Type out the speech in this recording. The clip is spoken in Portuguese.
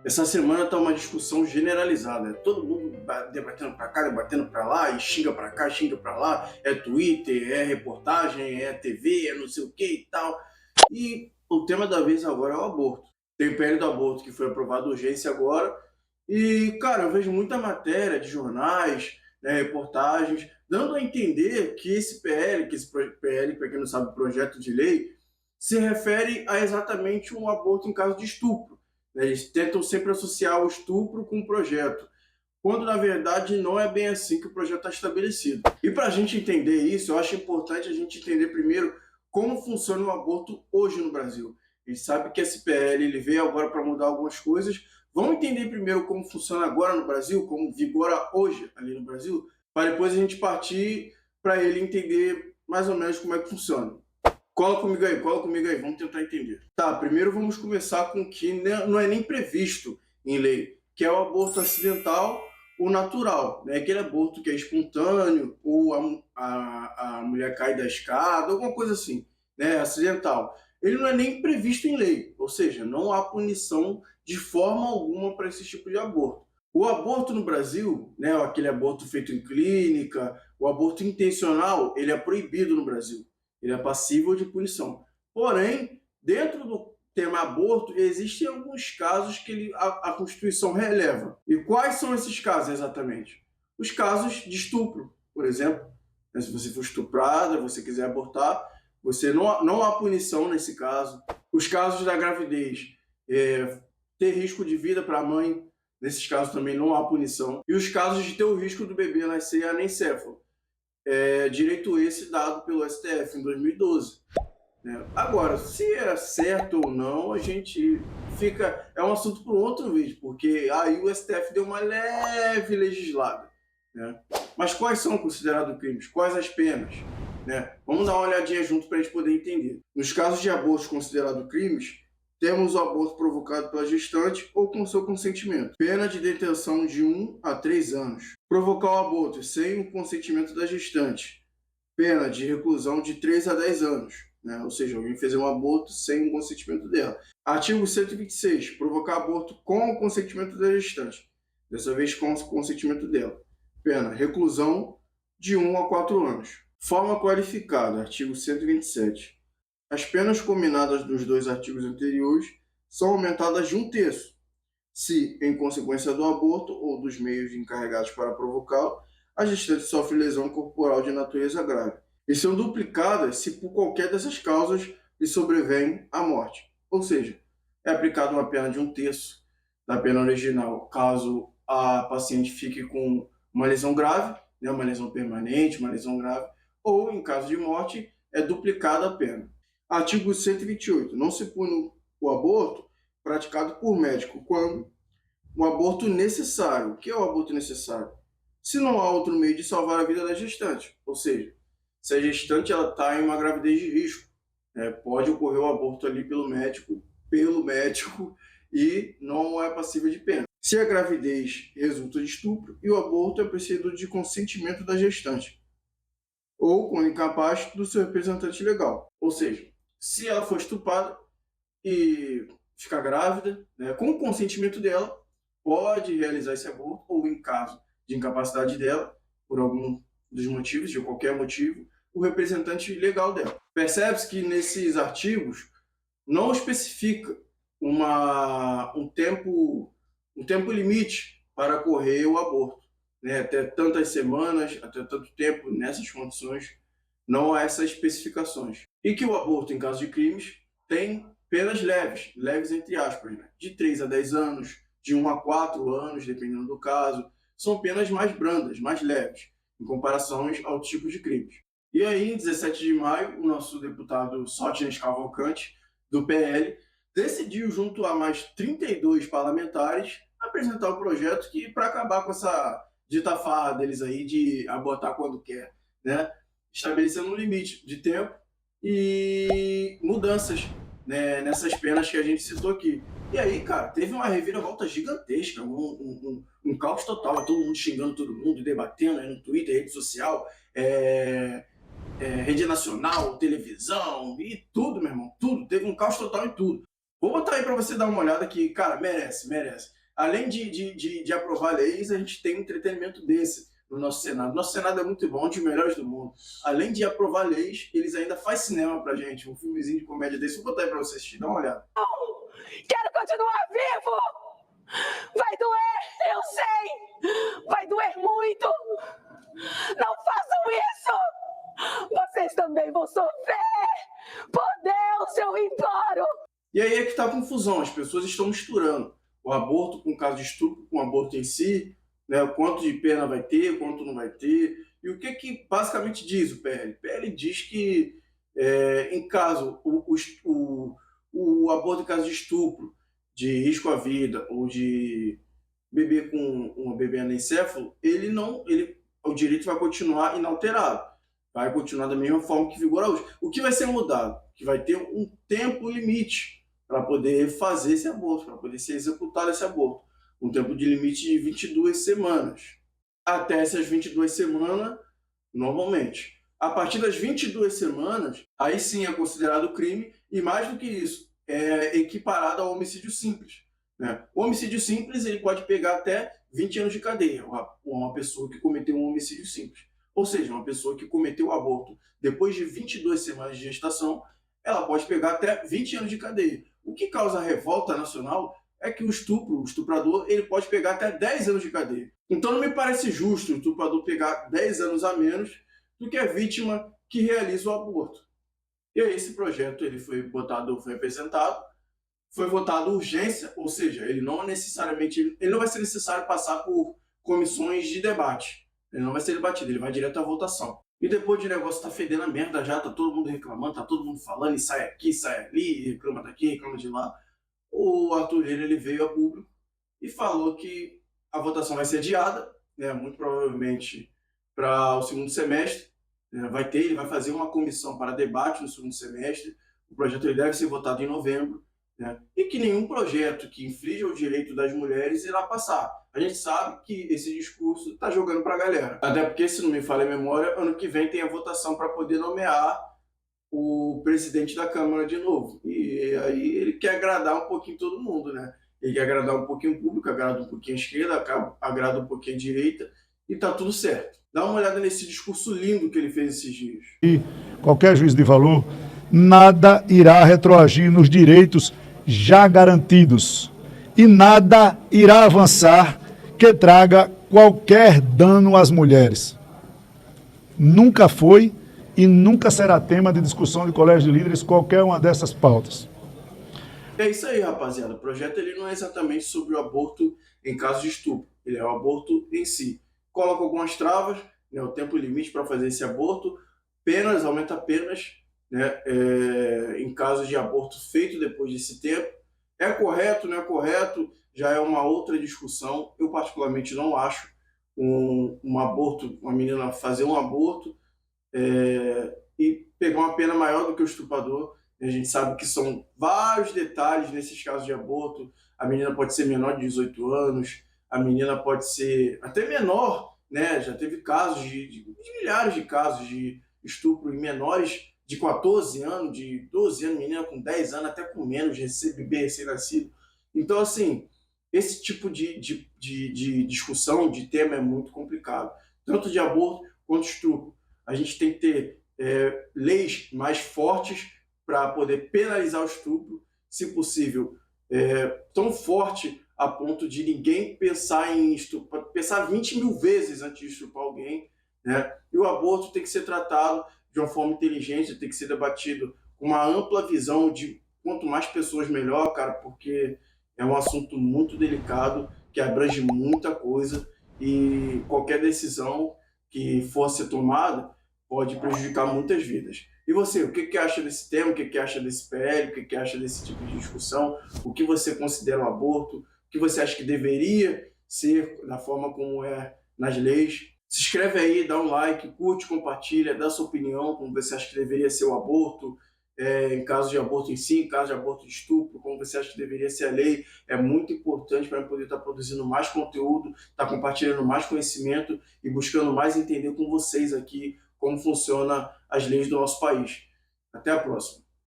Essa semana tá uma discussão generalizada. Todo mundo debatendo pra cá, debatendo pra lá, e xinga pra cá, xinga pra lá. É Twitter, é reportagem, é TV, é não sei o que e tal. E o tema da vez agora é o aborto. Tem o PL do aborto que foi aprovado urgência agora. E, cara, eu vejo muita matéria de jornais, né, reportagens, dando a entender que esse PL, PL, para quem não sabe, projeto de lei, se refere a exatamente um aborto em caso de estupro. Eles tentam sempre associar o estupro com o projeto, quando na verdade não é bem assim que o projeto está estabelecido. E para a gente entender isso, eu acho importante a gente entender primeiro como funciona o aborto hoje no Brasil. A gente sabe que esse PL ele veio agora para mudar algumas coisas. Vamos entender primeiro como funciona agora no Brasil, como vigora hoje ali no Brasil, para depois a gente partir para ele entender mais ou menos como é que funciona. Cola comigo aí, vamos tentar entender. Tá, primeiro vamos começar com o que não é nem previsto em lei, que é o aborto acidental ou natural, né? Aquele aborto que é espontâneo, ou a mulher cai da escada, alguma coisa assim, né? Acidental. Ele não é nem previsto em lei, ou seja, não há punição de forma alguma para esse tipo de aborto. O aborto no Brasil, né, aquele aborto feito em clínica, o aborto intencional, ele é proibido no Brasil. Ele é passível de punição. Porém, dentro do tema aborto, existem alguns casos que a Constituição releva. E quais são esses casos exatamente? Os casos de estupro, por exemplo. Se você for estuprada, você quiser abortar, você não há punição nesse caso. Os casos da gravidez, ter risco de vida para a mãe, nesses casos também não há punição. E os casos de ter o risco do bebê nascer anencefalo. Direito esse dado pelo STF em 2012. Né? Agora, se era certo ou não, a gente fica. É um assunto para um outro vídeo, porque aí o STF deu uma leve legislada. Né? Mas quais são considerados crimes? Quais as penas? Né? Vamos dar uma olhadinha junto para a gente poder entender. Nos casos de abortos considerados crimes, temos o aborto provocado pela gestante ou com seu consentimento. Pena de detenção de 1 a 3 anos. Provocar o aborto sem o consentimento da gestante. Pena de reclusão de 3 a 10 anos. Né? Ou seja, alguém fez um aborto sem o consentimento dela. Artigo 126. Provocar aborto com o consentimento da gestante. Dessa vez com o consentimento dela. Pena, reclusão de 1 a 4 anos. Forma qualificada. Artigo 127. As penas combinadas dos dois artigos anteriores são aumentadas de 1/3, se, em consequência do aborto ou dos meios encarregados para provocá-lo, a gestante sofre lesão corporal de natureza grave, e são duplicadas se por qualquer dessas causas lhe sobrevém a morte. Ou seja, é aplicada uma pena de 1/3 da pena original, caso a paciente fique com uma lesão grave, né, uma lesão permanente, uma lesão grave, ou, em caso de morte, é duplicada a pena. Artigo 128. Não se pune o aborto praticado por médico quando o aborto necessário. O que é o aborto necessário? Se não há outro meio de salvar a vida da gestante. Ou seja, se a gestante está em uma gravidez de risco, pode ocorrer o aborto ali pelo médico, e não é passível de pena. Se a gravidez resulta de estupro e o aborto é precedido de consentimento da gestante, ou quando incapaz do seu representante legal. Ou seja, se ela for estuprada e ficar grávida, né, com o consentimento dela, pode realizar esse aborto, ou em caso de incapacidade dela, por algum dos motivos, de qualquer motivo, o representante legal dela. Percebe-se que nesses artigos não especifica um tempo limite para ocorrer o aborto. Né? Até tantas semanas, até tanto tempo, nessas condições, não há essas especificações. E que o aborto, em caso de crimes, tem penas leves, leves entre aspas, né? De 3 a 10 anos, de 1 a 4 anos, dependendo do caso. São penas mais brandas, mais leves, em comparação aos tipos de crimes. E aí, em 17 de maio, o nosso deputado Sótines Cavalcante, do PL, decidiu, junto a mais 32 parlamentares, apresentar o projeto que, para acabar com essa dita farra deles aí de abortar quando quer, né? Estabelecendo um limite de tempo e mudanças, né, nessas penas que a gente citou aqui. E aí, cara, teve uma reviravolta gigantesca, um caos total, todo mundo xingando todo mundo, debatendo aí no Twitter, rede social, rede nacional, televisão e tudo, meu irmão, tudo. Teve um caos total em tudo. Vou botar aí para você dar uma olhada que, cara, merece, merece. Além de aprovar leis, a gente tem um entretenimento desse no nosso Senado. Nosso Senado é muito bom, um dos melhores do mundo. Além de aprovar leis, eles ainda fazem cinema pra gente, um filmezinho de comédia desse. Vou botar aí pra você assistir, dá uma olhada. Quero continuar vivo! Vai doer, eu sei! Vai doer muito! Não façam isso! Vocês também vão sofrer! Por Deus, eu imploro! E aí é que tá a confusão, as pessoas estão misturando o aborto com o caso de estupro, com o aborto em si, né? O quanto de pena vai ter, o quanto não vai ter. E o que basicamente diz o PL? O PL diz que em caso, o aborto em caso de estupro, de risco à vida ou de bebê com uma bebê anencefalo, o direito vai continuar inalterado. Vai continuar da mesma forma que vigora hoje. O que vai ser mudado? Que vai ter um tempo limite para poder fazer esse aborto, para poder ser executado esse aborto. Um tempo de limite de 22 semanas. Até essas 22 semanas, normalmente. A partir das 22 semanas, aí sim é considerado crime, e mais do que isso, é equiparado ao homicídio simples. Né? O homicídio simples ele pode pegar até 20 anos de cadeia, uma pessoa que cometeu um homicídio simples. Ou seja, uma pessoa que cometeu o aborto depois de 22 semanas de gestação, ela pode pegar até 20 anos de cadeia. O que causa revolta nacional é que o estuprador, ele pode pegar até 10 anos de cadeia. Então não me parece justo o estuprador pegar 10 anos a menos do que a vítima que realiza o aborto. E aí esse projeto ele foi apresentado, foi votado urgência, ou seja, ele não vai ser necessário passar por comissões de debate. Ele não vai ser debatido, ele vai direto à votação. E depois de o negócio tá fedendo a merda já, tá todo mundo reclamando, tá todo mundo falando, e sai aqui, sai ali, reclama daqui, reclama de lá. O Arthur Lira ele veio a público e falou que a votação vai ser adiada, né, muito provavelmente para o segundo semestre. Ele vai fazer uma comissão para debate no segundo semestre. O projeto ele deve ser votado em novembro. Né? E que nenhum projeto que infrinja o direito das mulheres irá passar. A gente sabe que esse discurso está jogando para a galera. Até porque, se não me falha a memória, ano que vem tem a votação para poder nomear o presidente da Câmara de novo. E aí ele quer agradar um pouquinho todo mundo, né? Ele quer agradar um pouquinho o público, agrada um pouquinho a esquerda, agrada um pouquinho a direita, e tá tudo certo. Dá uma olhada nesse discurso lindo que ele fez esses dias. E qualquer juízo de valor, nada irá retroagir nos direitos já garantidos e nada irá avançar que traga qualquer dano às mulheres. Nunca foi e nunca será tema de discussão de colégio de líderes qualquer uma dessas pautas. É isso aí, rapaziada. O projeto ele não é exatamente sobre o aborto em caso de estupro. Ele é o aborto em si. Coloca algumas travas, né, o tempo limite para fazer esse aborto, aumenta penas, né, em caso de aborto feito depois desse tempo. É correto, não é correto? Já é uma outra discussão. Eu particularmente não acho um aborto, uma menina fazer um aborto e pegar uma pena maior do que o estuprador. A gente sabe que são vários detalhes nesses casos de aborto. A menina pode ser menor de 18 anos, a menina pode ser até menor, né? Já teve casos de milhares de casos de estupro em menores de 14 anos, de 12 anos, menina com 10 anos, até com menos, bebê recém-nascido. Então, assim, esse tipo de discussão, de tema é muito complicado. Tanto de aborto quanto de estupro. A gente tem que ter leis mais fortes para poder penalizar o estupro, se possível, tão forte a ponto de ninguém pensar em estupro, pensar 20 mil vezes antes de estuprar alguém, né? E o aborto tem que ser tratado de uma forma inteligente, tem que ser debatido com uma ampla visão de quanto mais pessoas melhor, cara, porque é um assunto muito delicado, que abrange muita coisa e qualquer decisão que for ser tomada pode prejudicar muitas vidas. E você, o que acha desse tema? O que acha desse PL? O que acha desse tipo de discussão? O que você considera um aborto? O que você acha que deveria ser da forma como é nas leis? Se inscreve aí, dá um like, curte, compartilha, dá sua opinião, como você acha que deveria ser o aborto, em caso de aborto em si, em caso de aborto de estupro, como você acha que deveria ser a lei. É muito importante para eu poder estar produzindo mais conteúdo, estar compartilhando mais conhecimento e buscando mais entender com vocês aqui como funcionam as leis do nosso país. Até a próxima.